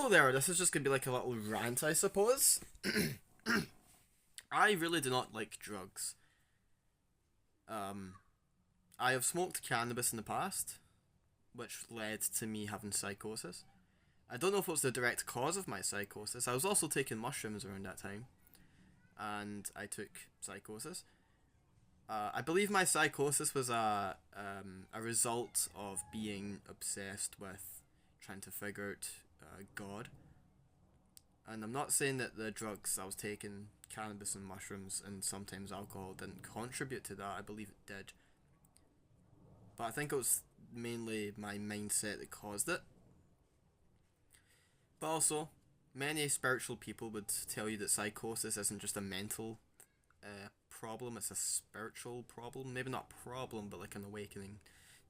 Hello there, this is just gonna be like a little rant, I suppose. I really do not like drugs. Um, I have smoked cannabis in the past, which led to me having psychosis. I don't know if it was the direct cause of my psychosis. I was also taking mushrooms around that time, and I took psychosis. I believe my psychosis was a result of being obsessed with trying to figure out God. And I'm not saying that the drugs I was taking, cannabis and mushrooms and sometimes alcohol, didn't contribute to that. I believe it did. But I think it was mainly my mindset that caused it. But also, many spiritual people would tell you that psychosis isn't just a mental problem, it's a spiritual problem. Maybe not problem, but like an awakening.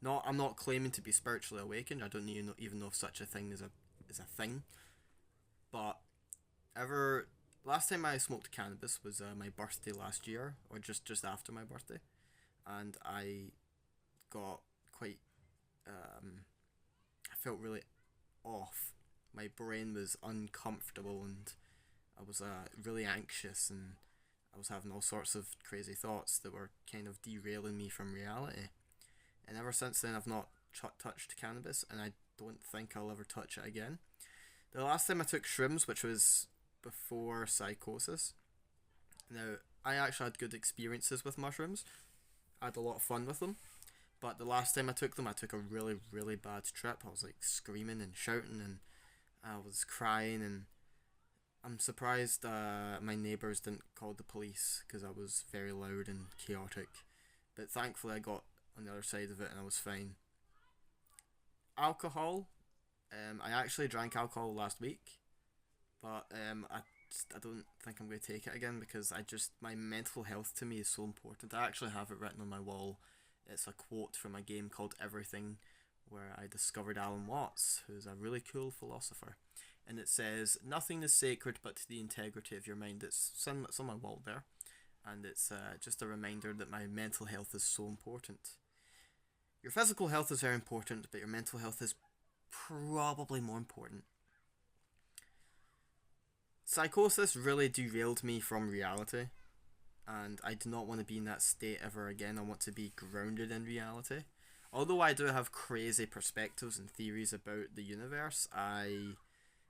I'm not claiming to be spiritually awakened. I don't even know if such a thing is a thing. But ever last time I smoked cannabis was my birthday last year, or just after my birthday, and I got quite I felt really off. My brain was uncomfortable, and I was really anxious, and I was having all sorts of crazy thoughts that were kind of derailing me from reality. And ever since then, I've not touched cannabis, and I don't think I'll ever touch it again. The last time I took shrooms, which was before psychosis. Now, I actually had good experiences with mushrooms. I had a lot of fun with them. But the last time I took them, I took a really, really bad trip. I was like screaming and shouting, and I was crying, and I'm surprised my neighbours didn't call the police because I was very loud and chaotic. But thankfully, I got on the other side of it and I was fine. Alcohol. I actually drank alcohol last week, but I don't think I'm going to take it again because my mental health to me is so important. I actually have it written on my wall. It's a quote from a game called Everything, where I discovered Alan Watts, who's a really cool philosopher. And it says, "Nothing is sacred but the integrity of your mind." It's on my wall there. And it's just a reminder that my mental health is so important. Your physical health is very important, but your mental health is probably more important. Psychosis really derailed me from reality, and I do not want to be in that state ever again. I want to be grounded in reality. Although I do have crazy perspectives and theories about the universe, I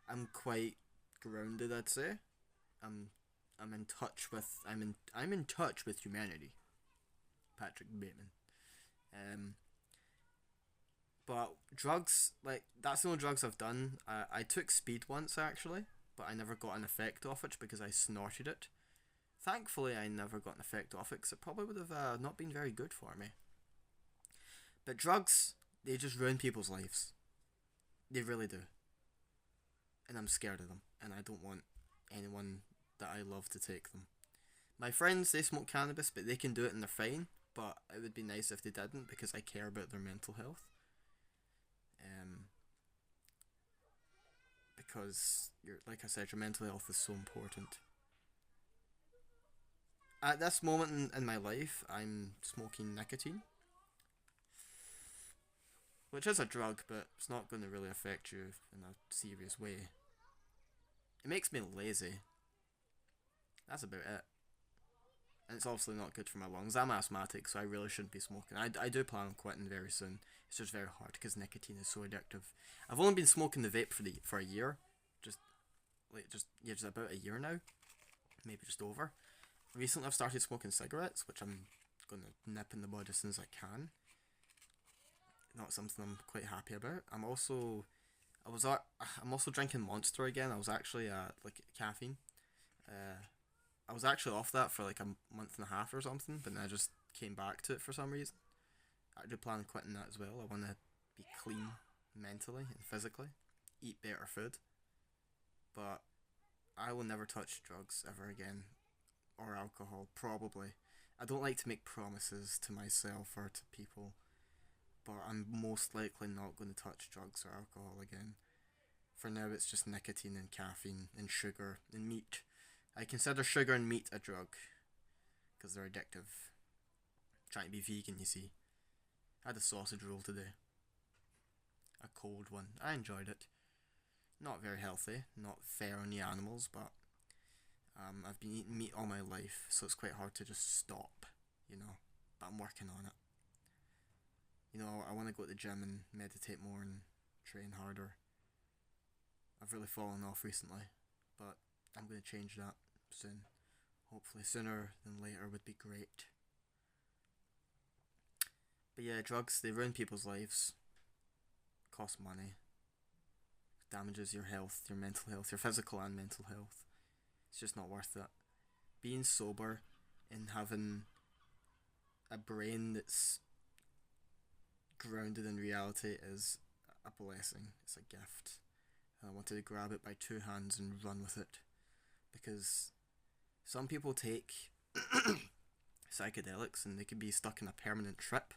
am quite grounded, I'd say. I'm in touch with I'm in touch with humanity. Patrick Bateman. But drugs, like, that's the only drugs I've done. I took speed once actually, but I never got an effect off it because I snorted it. Thankfully, I never got an effect off it because it probably would have not been very good for me. But drugs, they just ruin people's lives. They really do. And I'm scared of them. And I don't want anyone that I love to take them. My friends, they smoke cannabis, but they can do it and they're fine. But it would be nice if they didn't because I care about their mental health. Because, like I said, your mental health is so important. At this moment in my life, I'm smoking nicotine, which is a drug, but it's not going to really affect you in a serious way. It makes me lazy. That's about it. And it's obviously not good for my lungs. I'm asthmatic, so I really shouldn't be smoking. I do plan on quitting very soon. It's just very hard because nicotine is so addictive. I've only been smoking the vape for a year, just about a year now, maybe just over. Recently, I've started smoking cigarettes, which I'm gonna nip in the bud as soon as I can. Not something I'm quite happy about. I'm also drinking Monster again. I was actually like caffeine. I was actually off that for like a month and a half or something, but then I just came back to it for some reason. I do plan on quitting that as well. I want to be clean mentally and physically, eat better food, but I will never touch drugs ever again, or alcohol, probably. I don't like to make promises to myself or to people, but I'm most likely not going to touch drugs or alcohol again. For now, it's just nicotine and caffeine and sugar and meat. I consider sugar and meat a drug because they're addictive. Trying to be vegan, you see. I had a sausage roll today. A cold one. I enjoyed it. Not very healthy, not fair on the animals, but I've been eating meat all my life, so it's quite hard to just stop, you know. But I'm working on it. You know, I want to go to the gym and meditate more and train harder. I've really fallen off recently, but I'm going to change that soon. Hopefully sooner than later would be great. But yeah, drugs, they ruin people's lives, cost money, damages your health, your mental health, your physical and mental health. It's just not worth it. Being sober and having a brain that's grounded in reality is a blessing. It's a gift. And I wanted to grab it by two hands and run with it. Because some people take psychedelics and they can be stuck in a permanent trip.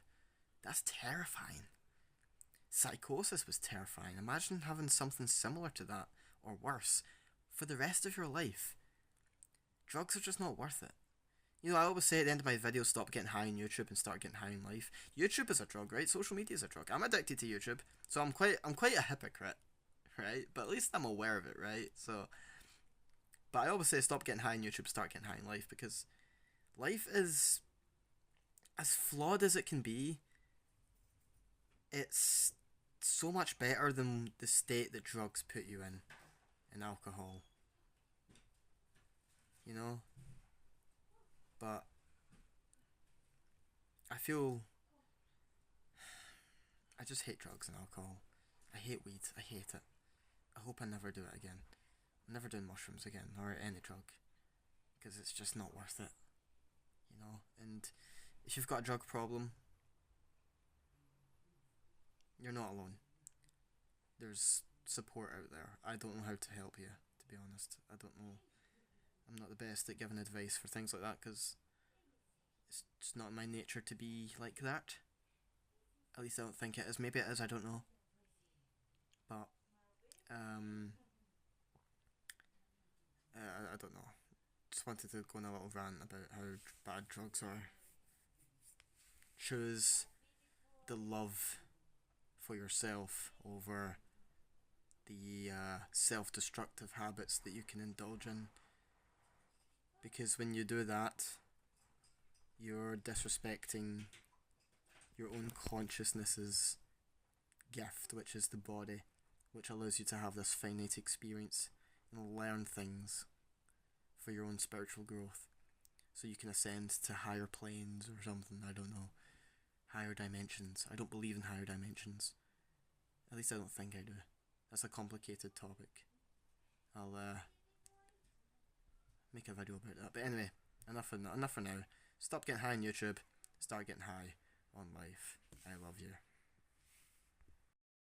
That's terrifying. Psychosis was terrifying. Imagine having something similar to that, or worse, for the rest of your life. Drugs are just not worth it. You know, I always say at the end of my videos, stop getting high on YouTube and start getting high in life. YouTube is a drug, right? Social media is a drug. I'm addicted to YouTube, so I'm quite a hypocrite, right? But at least I'm aware of it, right? So, but I always say stop getting high on YouTube, start getting high in life, because life is as flawed as it can be. It's so much better than the state that drugs put you in alcohol. You know? But I just hate drugs and alcohol. I hate weed. I hate it. I hope I never do it again. I'm never doing mushrooms again, or any drug. Because it's just not worth it. You know? And if you've got a drug problem, you're not alone. There's support out there. I don't know how to help you, to be honest. I don't know. I'm not the best at giving advice for things like that, because it's just not in my nature to be like that. At least I don't think it is. Maybe it is, I don't know. But, I don't know. Just wanted to go on a little rant about how bad drugs are. Choose the love for yourself over the self-destructive habits that you can indulge in. Because when you do that, you're disrespecting your own consciousness's gift, which is the body, which allows you to have this finite experience and learn things for your own spiritual growth. So you can ascend to higher planes or something, I don't know. Higher dimensions. I don't believe in higher dimensions. At least I don't think I do. That's a complicated topic. I'll make a video about that. But anyway, enough for now. Stop getting high on YouTube. Start getting high on life. I love you.